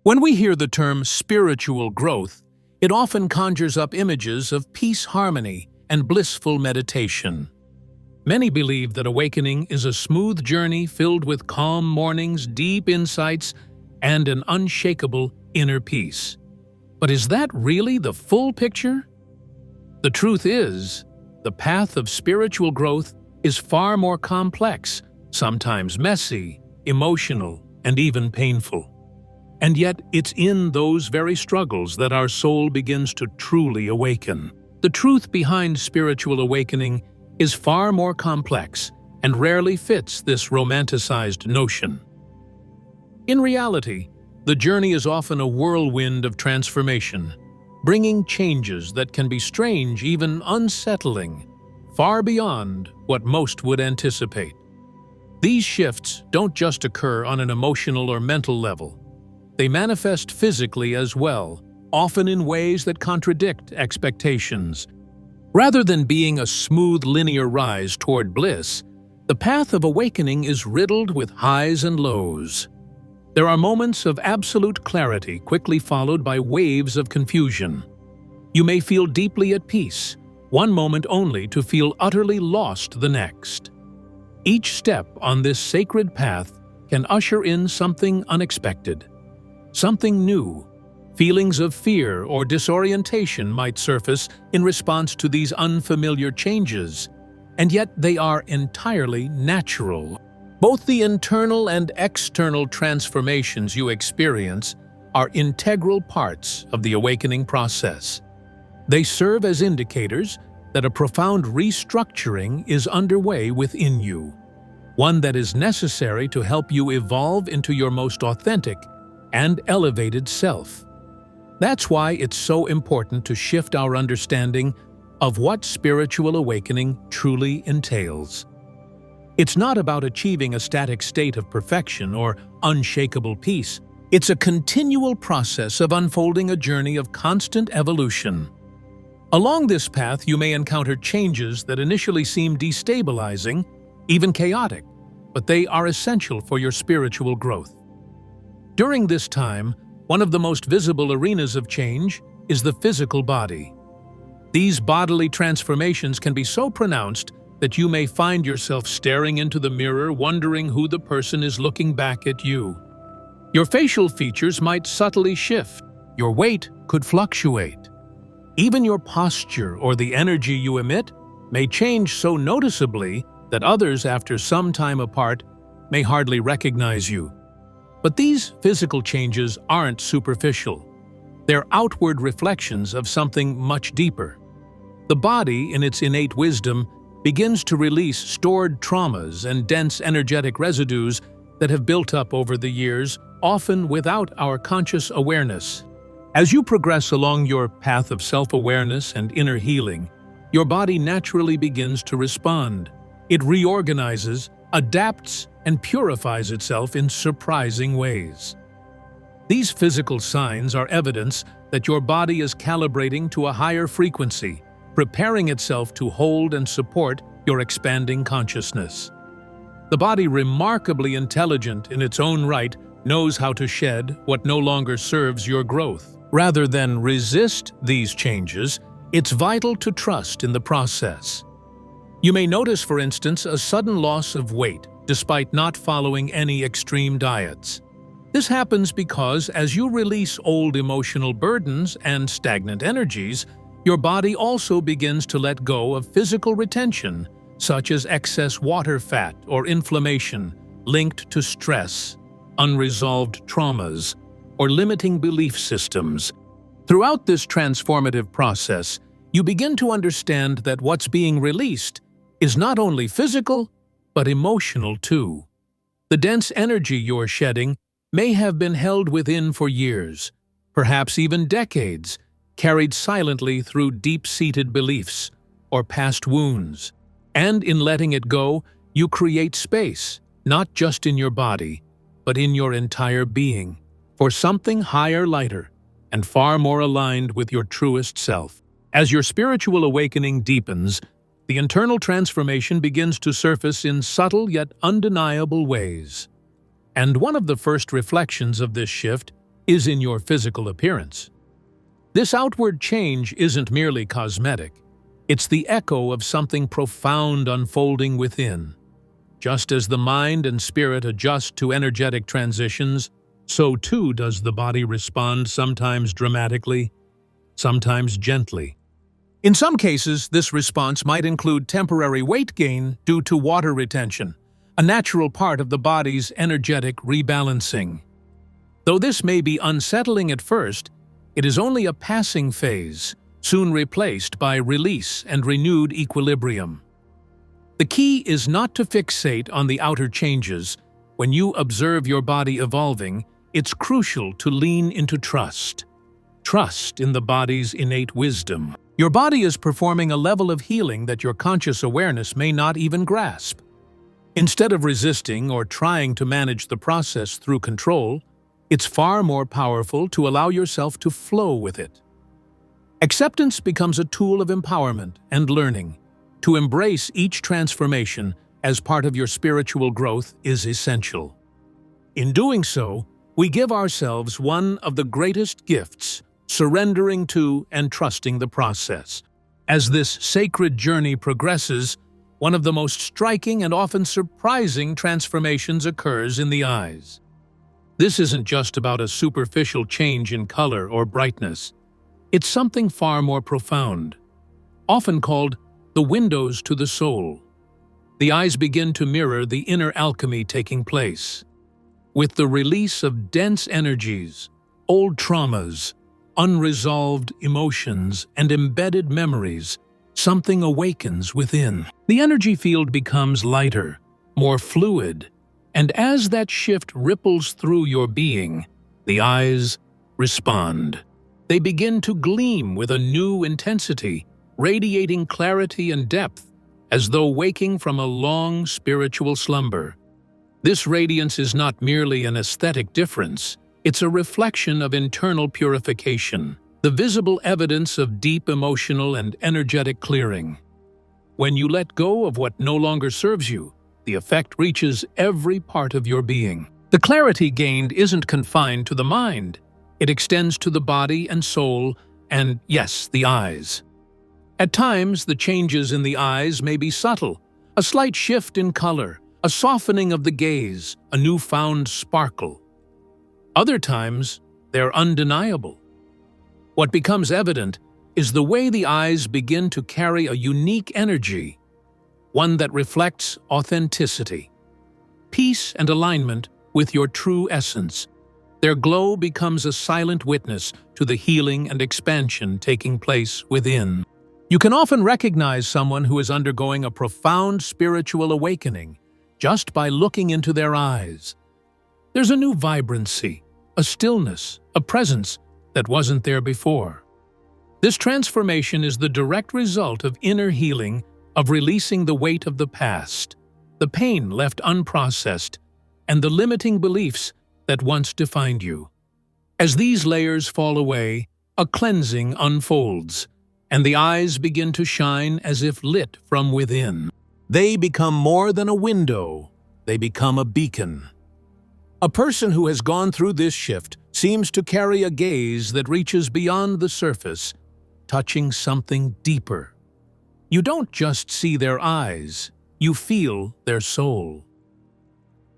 When we hear the term spiritual growth, it often conjures up images of peace, harmony, and blissful meditation. Many believe that awakening is a smooth journey filled with calm mornings, deep insights, and an unshakable inner peace. But is that really the full picture? The truth is, the path of spiritual growth is far more complex, sometimes messy, emotional, and even painful. And yet, it's in those very struggles that our soul begins to truly awaken. The truth behind spiritual awakening is far more complex and rarely fits this romanticized notion. In reality, the journey is often a whirlwind of transformation, bringing changes that can be strange, even unsettling, far beyond what most would anticipate. These shifts don't just occur on an emotional or mental level. They manifest physically as well, often in ways that contradict expectations. Rather than being a smooth linear rise toward bliss, the path of awakening is riddled with highs and lows. There are moments of absolute clarity quickly followed by waves of confusion. You may feel deeply at peace, one moment only to feel utterly lost the next. Each step on this sacred path can usher in something unexpected, something new. Feelings of fear or disorientation might surface in response to these unfamiliar changes, and yet they are entirely natural. Both the internal and external transformations you experience are integral parts of the awakening process. They serve as indicators that a profound restructuring is underway within you, one that is necessary to help you evolve into your most authentic and elevated self. That's why it's so important to shift our understanding of what spiritual awakening truly entails. It's not about achieving a static state of perfection or unshakable peace. It's a continual process of unfolding a journey of constant evolution. Along this path, you may encounter changes that initially seem destabilizing, even chaotic, but they are essential for your spiritual growth. During this time, one of the most visible arenas of change is the physical body. These bodily transformations can be so pronounced that you may find yourself staring into the mirror, wondering who the person is looking back at you. Your facial features might subtly shift. Your weight could fluctuate. Even your posture or the energy you emit may change so noticeably that others, after some time apart, may hardly recognize you. But these physical changes aren't superficial. They're outward reflections of something much deeper. The body, in its innate wisdom, begins to release stored traumas and dense energetic residues that have built up over the years, often without our conscious awareness. As you progress along your path of self-awareness and inner healing, your body naturally begins to respond. It reorganizes, adapts, and purifies itself in surprising ways. These physical signs are evidence that your body is calibrating to a higher frequency, preparing itself to hold and support your expanding consciousness. The body, remarkably intelligent in its own right, knows how to shed what no longer serves your growth. Rather than resist these changes, it's vital to trust in the process. You may notice, for instance, a sudden loss of weight despite not following any extreme diets. This happens because as you release old emotional burdens and stagnant energies, your body also begins to let go of physical retention, such as excess water fat or inflammation linked to stress, unresolved traumas, or limiting belief systems. Throughout this transformative process, you begin to understand that what's being released is not only physical, but emotional too. The dense energy you're shedding may have been held within for years, perhaps even decades, carried silently through deep-seated beliefs or past wounds. And in letting it go, you create space, not just in your body, but in your entire being, for something higher, lighter, and far more aligned with your truest self. As your spiritual awakening deepens, the internal transformation begins to surface in subtle yet undeniable ways. And one of the first reflections of this shift is in your physical appearance. This outward change isn't merely cosmetic. It's the echo of something profound unfolding within. Just as the mind and spirit adjust to energetic transitions, so too does the body respond, sometimes dramatically, sometimes gently. In some cases, this response might include temporary weight gain due to water retention, a natural part of the body's energetic rebalancing. Though this may be unsettling at first, it is only a passing phase, soon replaced by release and renewed equilibrium. The key is not to fixate on the outer changes. When you observe your body evolving, it's crucial to lean into trust. Trust in the body's innate wisdom. Your body is performing a level of healing that your conscious awareness may not even grasp. Instead of resisting or trying to manage the process through control, it's far more powerful to allow yourself to flow with it. Acceptance becomes a tool of empowerment and learning. To embrace each transformation as part of your spiritual growth is essential. In doing so, we give ourselves one of the greatest gifts, surrendering to and trusting the process. As this sacred journey progresses, one of the most striking and often surprising transformations occurs in the eyes. This isn't just about a superficial change in color or brightness. It's something far more profound, often called the windows to the soul. The eyes begin to mirror the inner alchemy taking place. With the release of dense energies, old traumas, unresolved emotions, and embedded memories, something awakens within. The energy field becomes lighter, more fluid, and as that shift ripples through your being, the eyes respond. They begin to gleam with a new intensity, radiating clarity and depth, as though waking from a long spiritual slumber. This radiance is not merely an aesthetic difference, it's a reflection of internal purification, the visible evidence of deep emotional and energetic clearing. When you let go of what no longer serves you, the effect reaches every part of your being. The clarity gained isn't confined to the mind. It extends to the body and soul, and yes, the eyes. At times, the changes in the eyes may be subtle, a slight shift in color, a softening of the gaze, a newfound sparkle. Other times, they're undeniable. What becomes evident is the way the eyes begin to carry a unique energy, one that reflects authenticity, peace and alignment with your true essence. Their glow becomes a silent witness to the healing and expansion taking place within. You can often recognize someone who is undergoing a profound spiritual awakening just by looking into their eyes. There's a new vibrancy, a stillness, a presence that wasn't there before. This transformation is the direct result of inner healing, of releasing the weight of the past, the pain left unprocessed, and the limiting beliefs that once defined you. As these layers fall away, a cleansing unfolds, and the eyes begin to shine as if lit from within. They become more than a window, they become a beacon. A person who has gone through this shift seems to carry a gaze that reaches beyond the surface, touching something deeper. You don't just see their eyes, you feel their soul.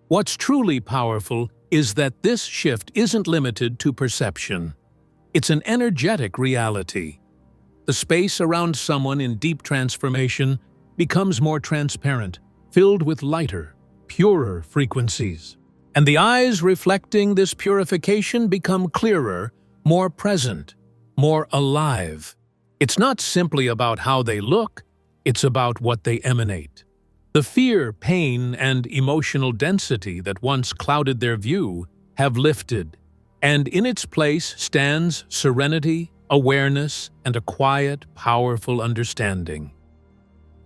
What's truly powerful is that this shift isn't limited to perception. It's an energetic reality. The space around someone in deep transformation becomes more transparent, filled with lighter, purer frequencies. And the eyes reflecting this purification become clearer, more present, more alive. It's not simply about how they look, it's about what they emanate. The fear, pain, and emotional density that once clouded their view have lifted, and in its place stands serenity, awareness, and a quiet, powerful understanding.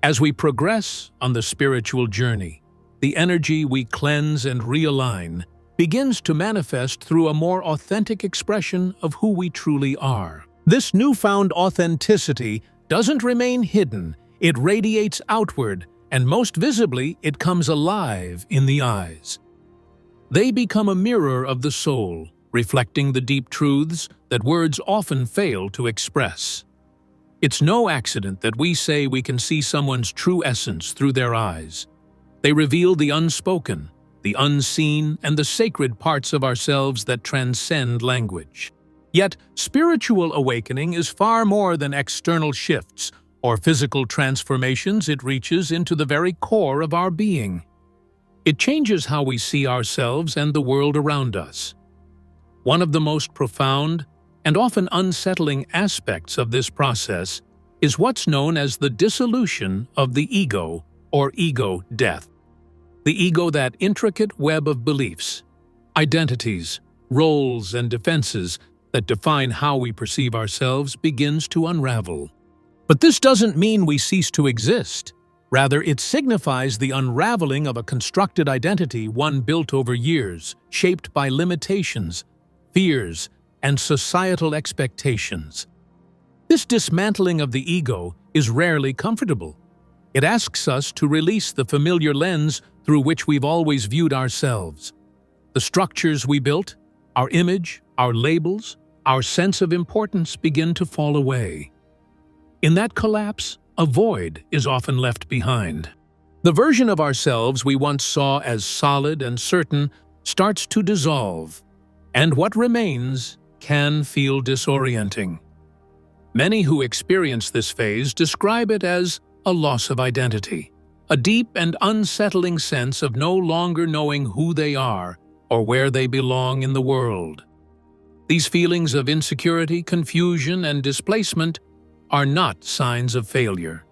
As we progress on the spiritual journey, the energy we cleanse and realign begins to manifest through a more authentic expression of who we truly are. This newfound authenticity doesn't remain hidden, it radiates outward, and most visibly, it comes alive in the eyes. They become a mirror of the soul, reflecting the deep truths that words often fail to express. It's no accident that we say we can see someone's true essence through their eyes. They reveal the unspoken, the unseen, and the sacred parts of ourselves that transcend language. Yet, spiritual awakening is far more than external shifts or physical transformations. It reaches into the very core of our being. It changes how we see ourselves and the world around us. One of the most profound and often unsettling aspects of this process is what's known as the dissolution of the ego, or ego death. The ego, that intricate web of beliefs, identities, roles, and defenses that define how we perceive ourselves, begins to unravel. But this doesn't mean we cease to exist. Rather, it signifies the unraveling of a constructed identity, one built over years, shaped by limitations, fears, and societal expectations. This dismantling of the ego is rarely comfortable. It asks us to release the familiar lens through which we've always viewed ourselves. The structures we built, our image, our labels, our sense of importance begin to fall away. In that collapse, a void is often left behind. The version of ourselves we once saw as solid and certain starts to dissolve, and what remains can feel disorienting. Many who experience this phase describe it as a loss of identity, a deep and unsettling sense of no longer knowing who they are or where they belong in the world. These feelings of insecurity, confusion, and displacement are not signs of failure.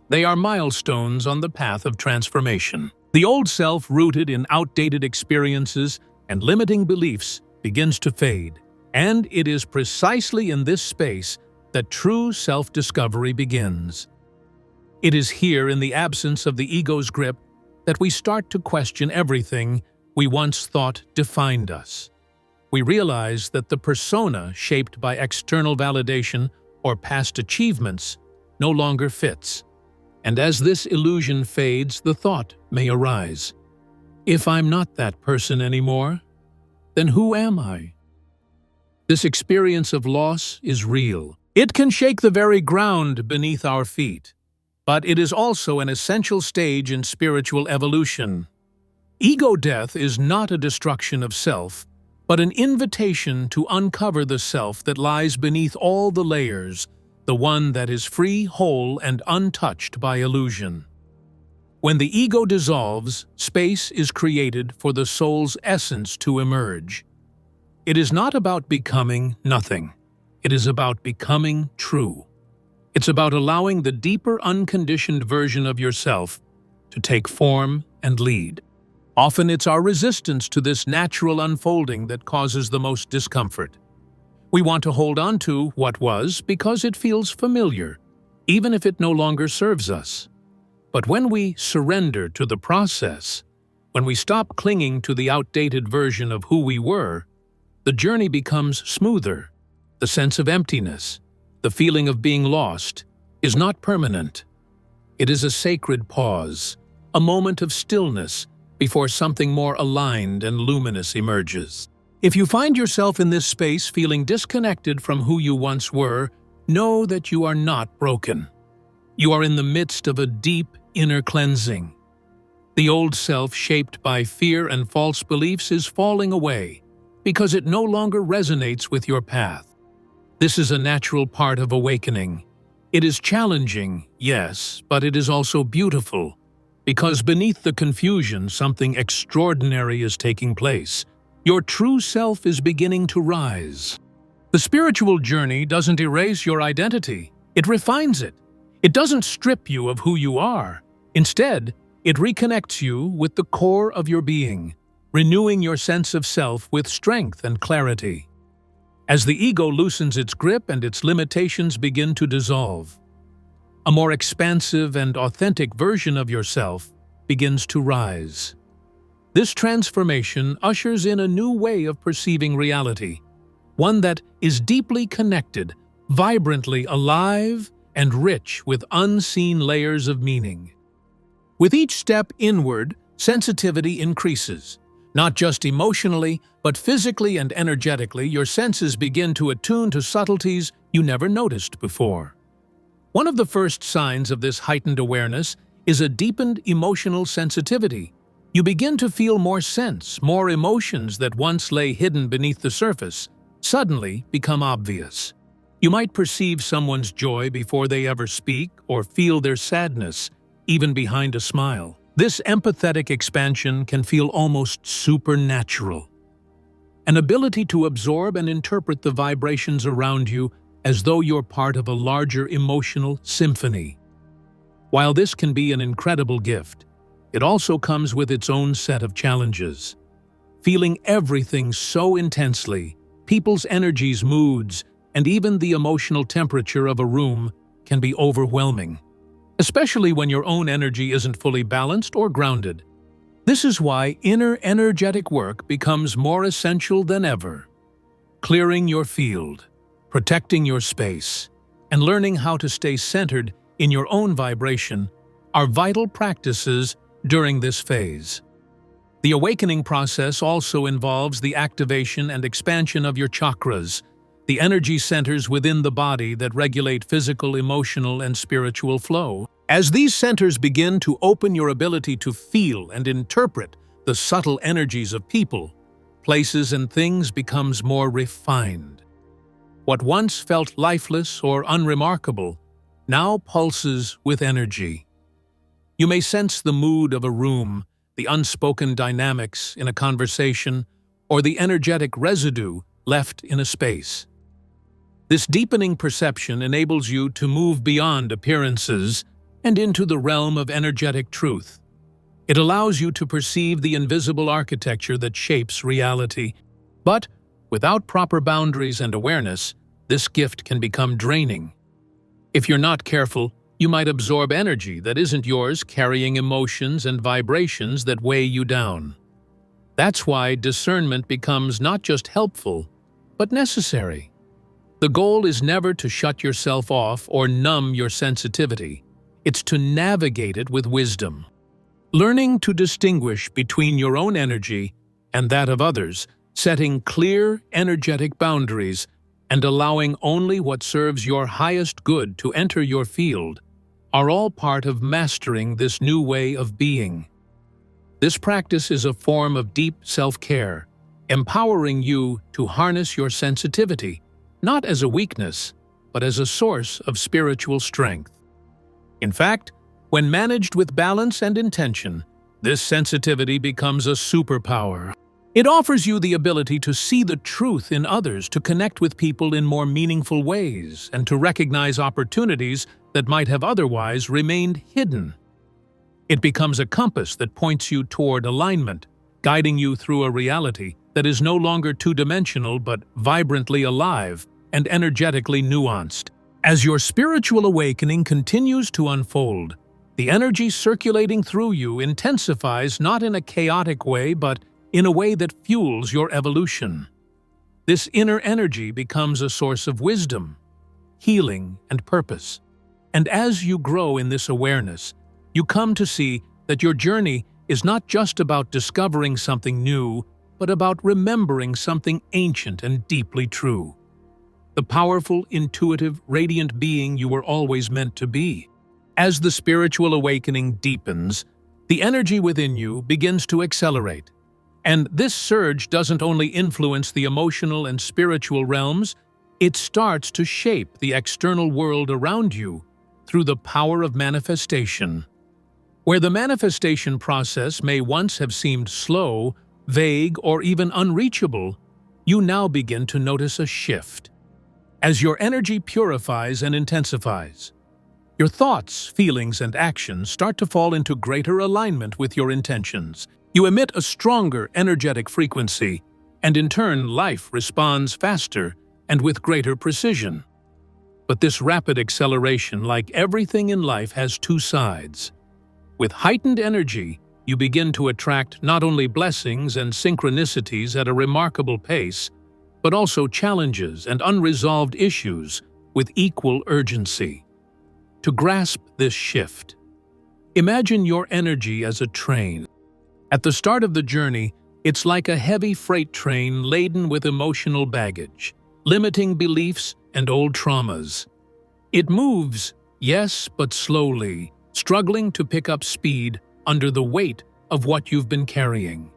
They are milestones on the path of transformation. The old self, rooted in outdated experiences and limiting beliefs, begins to fade, and it is precisely in this space that true self-discovery begins. It is here, in the absence of the ego's grip, that we start to question everything we once thought defined us. We realize that the persona shaped by external validation or past achievements no longer fits. And as this illusion fades, the thought may arise: if I'm not that person anymore, then who am I? This experience of loss is real. It can shake the very ground beneath our feet, but it is also an essential stage in spiritual evolution. Ego death is not a destruction of self, but an invitation to uncover the self that lies beneath all the layers, the one that is free, whole, and untouched by illusion. When the ego dissolves, space is created for the soul's essence to emerge. It is not about becoming nothing. It is about becoming true. It's about allowing the deeper, unconditioned version of yourself to take form and lead. Often it's our resistance to this natural unfolding that causes the most discomfort. We want to hold on to what was because it feels familiar, even if it no longer serves us. But when we surrender to the process, when we stop clinging to the outdated version of who we were, the journey becomes smoother. The sense of emptiness, the feeling of being lost, is not permanent. It is a sacred pause, a moment of stillness before something more aligned and luminous emerges. If you find yourself in this space feeling disconnected from who you once were, know that you are not broken. You are in the midst of a deep inner cleansing. The old self, shaped by fear and false beliefs, is falling away because it no longer resonates with your path. This is a natural part of awakening. It is challenging, yes, but it is also beautiful, because beneath the confusion, something extraordinary is taking place. Your true self is beginning to rise. The spiritual journey doesn't erase your identity. It refines it. It doesn't strip you of who you are. Instead, it reconnects you with the core of your being, renewing your sense of self with strength and clarity. As the ego loosens its grip and its limitations begin to dissolve, a more expansive and authentic version of yourself begins to rise. This transformation ushers in a new way of perceiving reality, one that is deeply connected, vibrantly alive, and rich with unseen layers of meaning. With each step inward, sensitivity increases. Not just emotionally, but physically and energetically, your senses begin to attune to subtleties you never noticed before. One of the first signs of this heightened awareness is a deepened emotional sensitivity. You begin to feel more emotions that once lay hidden beneath the surface, suddenly become obvious. You might perceive someone's joy before they ever speak, or feel their sadness, even behind a smile. This empathetic expansion can feel almost supernatural. An ability to absorb and interpret the vibrations around you as though you're part of a larger emotional symphony. While this can be an incredible gift, it also comes with its own set of challenges. Feeling everything so intensely, people's energies, moods, and even the emotional temperature of a room can be overwhelming, especially when your own energy isn't fully balanced or grounded. This is why inner energetic work becomes more essential than ever. Clearing your field, protecting your space, and learning how to stay centered in your own vibration are vital practices during this phase. The awakening process also involves the activation and expansion of your chakras, the energy centers within the body that regulate physical, emotional, and spiritual flow. As these centers begin to open, your ability to feel and interpret the subtle energies of people, places, and things becomes more refined. What once felt lifeless or unremarkable now pulses with energy. You may sense the mood of a room, the unspoken dynamics in a conversation, or the energetic residue left in a space. This deepening perception enables you to move beyond appearances and into the realm of energetic truth. It allows you to perceive the invisible architecture that shapes reality. But without proper boundaries and awareness, this gift can become draining. If you're not careful, you might absorb energy that isn't yours, carrying emotions and vibrations that weigh you down. That's why discernment becomes not just helpful, but necessary. The goal is never to shut yourself off or numb your sensitivity. It's to navigate it with wisdom. Learning to distinguish between your own energy and that of others, setting clear, energetic boundaries, and allowing only what serves your highest good to enter your field, are all part of mastering this new way of being. This practice is a form of deep self-care, empowering you to harness your sensitivity, not as a weakness, but as a source of spiritual strength. In fact, when managed with balance and intention, this sensitivity becomes a superpower. It offers you the ability to see the truth in others, to connect with people in more meaningful ways, and to recognize opportunities that might have otherwise remained hidden. It becomes a compass that points you toward alignment, guiding you through a reality that is no longer two-dimensional but vibrantly alive and energetically nuanced. As your spiritual awakening continues to unfold, the energy circulating through you intensifies, not in a chaotic way but in a way that fuels your evolution. This inner energy becomes a source of wisdom, healing, and purpose. And as you grow in this awareness, you come to see that your journey is not just about discovering something new, but about remembering something ancient and deeply true. The powerful, intuitive, radiant being you were always meant to be. As the spiritual awakening deepens, the energy within you begins to accelerate. And this surge doesn't only influence the emotional and spiritual realms, it starts to shape the external world around you through the power of manifestation. Where the manifestation process may once have seemed slow, vague, or even unreachable, you now begin to notice a shift. As your energy purifies and intensifies, your thoughts, feelings, and actions start to fall into greater alignment with your intentions. You emit a stronger energetic frequency, and in turn, life responds faster and with greater precision. But this rapid acceleration, like everything in life, has two sides. With heightened energy, you begin to attract not only blessings and synchronicities at a remarkable pace, but also challenges and unresolved issues with equal urgency. To grasp this shift, imagine your energy as a train. At the start of the journey, It's like a heavy freight train laden with emotional baggage, limiting beliefs and old traumas. It moves, yes, but slowly, struggling to pick up speed under the weight of what you've been carrying.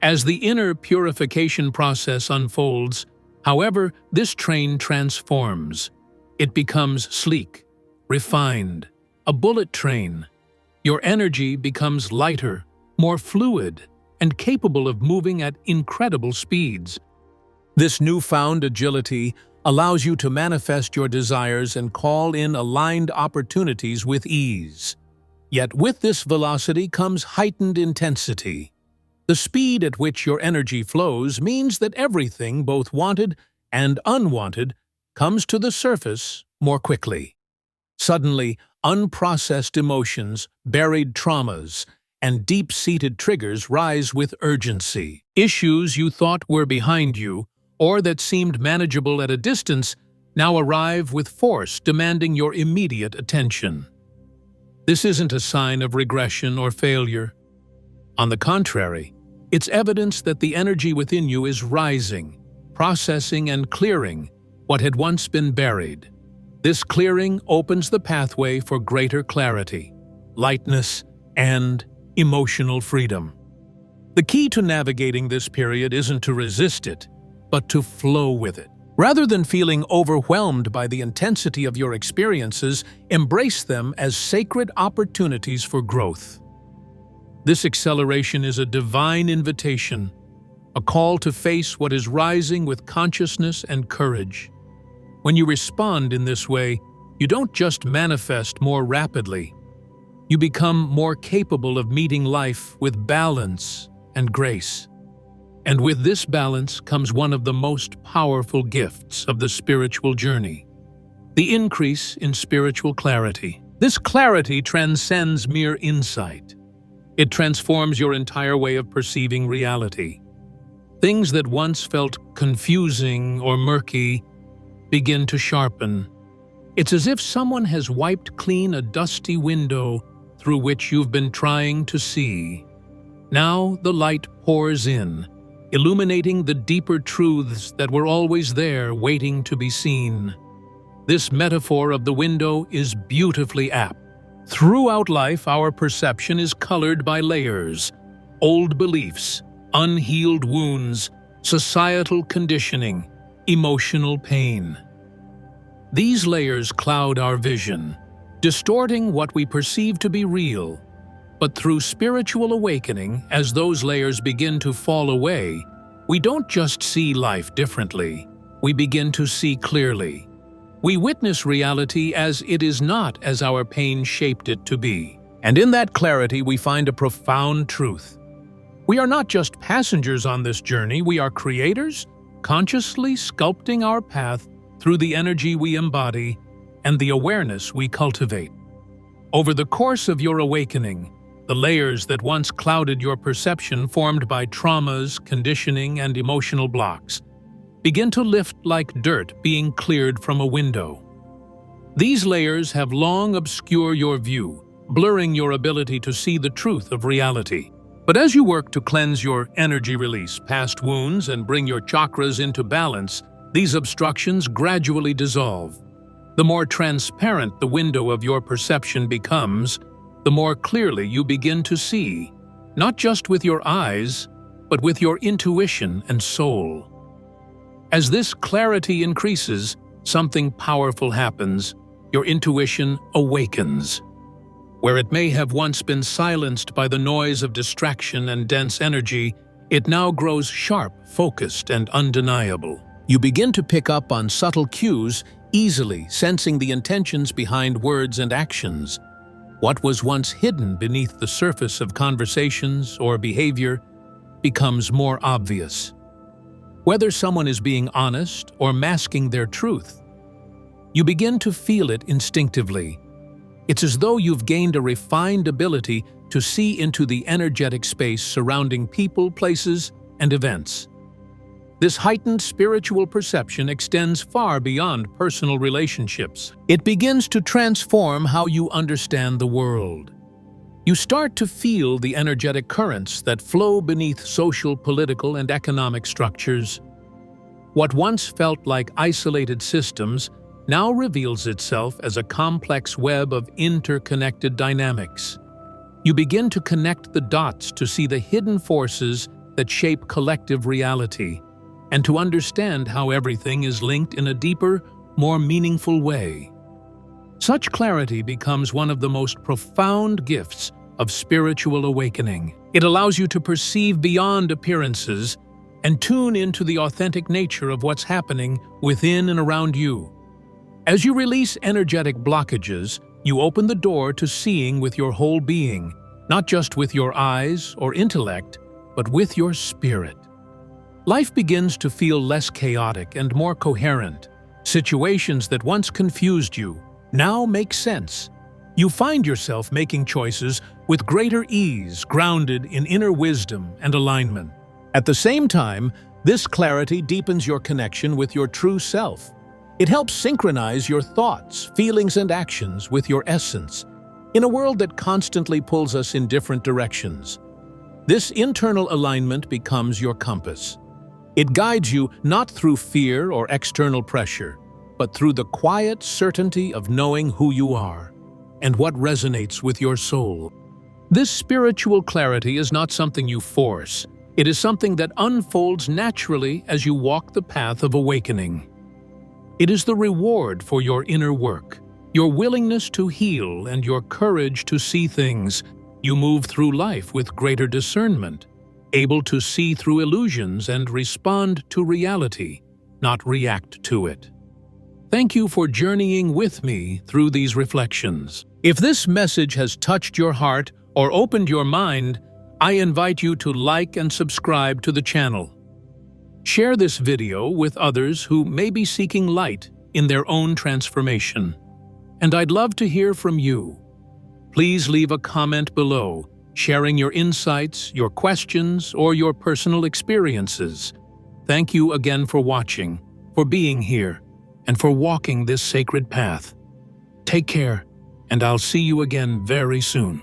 As the inner purification process unfolds, however, this train transforms. It becomes sleek, refined, a bullet train. Your energy becomes lighter, more fluid, and capable of moving at incredible speeds. This newfound agility allows you to manifest your desires and call in aligned opportunities with ease. Yet with this velocity comes heightened intensity. The speed at which your energy flows means that everything, both wanted and unwanted, comes to the surface more quickly. Suddenly, unprocessed emotions, buried traumas, and deep-seated triggers rise with urgency. Issues you thought were behind you, or that seemed manageable at a distance, now arrive with force, demanding your immediate attention. This isn't a sign of regression or failure. On the contrary, it's evidence that the energy within you is rising, processing and clearing what had once been buried. This clearing opens the pathway for greater clarity, lightness, and emotional freedom. The key to navigating this period isn't to resist it, but to flow with it. Rather than feeling overwhelmed by the intensity of your experiences, embrace them as sacred opportunities for growth. This acceleration is a divine invitation, a call to face what is rising with consciousness and courage. When you respond in this way, you don't just manifest more rapidly. You become more capable of meeting life with balance and grace. And with this balance comes one of the most powerful gifts of the spiritual journey: the increase in spiritual clarity. This clarity transcends mere insight. It transforms your entire way of perceiving reality. Things that once felt confusing or murky begin to sharpen. It's as if someone has wiped clean a dusty window through which you've been trying to see. Now the light pours in, illuminating the deeper truths that were always there, waiting to be seen. This metaphor of the window is beautifully apt. Throughout life, our perception is colored by layers: old beliefs, unhealed wounds, societal conditioning, emotional pain. These layers cloud our vision, distorting what we perceive to be real. But through spiritual awakening, as those layers begin to fall away, we don't just see life differently, we begin to see clearly. We witness reality as it is not as our pain shaped it to be. And in that clarity we find a profound truth. We are not just passengers on this journey, we are creators, consciously sculpting our path through the energy we embody and the awareness we cultivate. Over the course of your awakening, the layers that once clouded your perception, formed by traumas, conditioning, and emotional blocks, begin to lift like dirt being cleared from a window. These layers have long obscured your view, blurring your ability to see the truth of reality. But as you work to cleanse your energy, release past wounds, and bring your chakras into balance, these obstructions gradually dissolve. The more transparent the window of your perception becomes, the more clearly you begin to see, not just with your eyes, but with your intuition and soul. As this clarity increases, something powerful happens. Your intuition awakens. Where it may have once been silenced by the noise of distraction and dense energy, it now grows sharp, focused, and undeniable. You begin to pick up on subtle cues, easily sensing the intentions behind words and actions. What was once hidden beneath the surface of conversations or behavior becomes more obvious. Whether someone is being honest or masking their truth, you begin to feel it instinctively. It's as though you've gained a refined ability to see into the energetic space surrounding people, places, and events. This heightened spiritual perception extends far beyond personal relationships. It begins to transform how you understand the world. You start to feel the energetic currents that flow beneath social, political, and economic structures. What once felt like isolated systems now reveals itself as a complex web of interconnected dynamics. You begin to connect the dots to see the hidden forces that shape collective reality, and to understand how everything is linked in a deeper, more meaningful way. Such clarity becomes one of the most profound gifts of spiritual awakening. It allows you to perceive beyond appearances and tune into the authentic nature of what's happening within and around you. As you release energetic blockages, you open the door to seeing with your whole being, not just with your eyes or intellect, but with your spirit. Life begins to feel less chaotic and more coherent. Situations that once confused you now make sense. You find yourself making choices with greater ease, grounded in inner wisdom and alignment. At the same time, this clarity deepens your connection with your true self. It helps synchronize your thoughts, feelings, and actions with your essence, in a world that constantly pulls us in different directions. This internal alignment becomes your compass. It guides you not through fear or external pressure, but through the quiet certainty of knowing who you are and what resonates with your soul. This spiritual clarity is not something you force. It is something that unfolds naturally as you walk the path of awakening. It is the reward for your inner work, your willingness to heal, and your courage to see things. You move through life with greater discernment, able to see through illusions and respond to reality, not react to it. Thank you for journeying with me through these reflections. If this message has touched your heart or opened your mind, I invite you to like and subscribe to the channel. Share this video with others who may be seeking light in their own transformation. And I'd love to hear from you. Please leave a comment below, sharing your insights, your questions, or your personal experiences. Thank you again for watching, for being here, and for walking this sacred path. Take care, and I'll see you again very soon.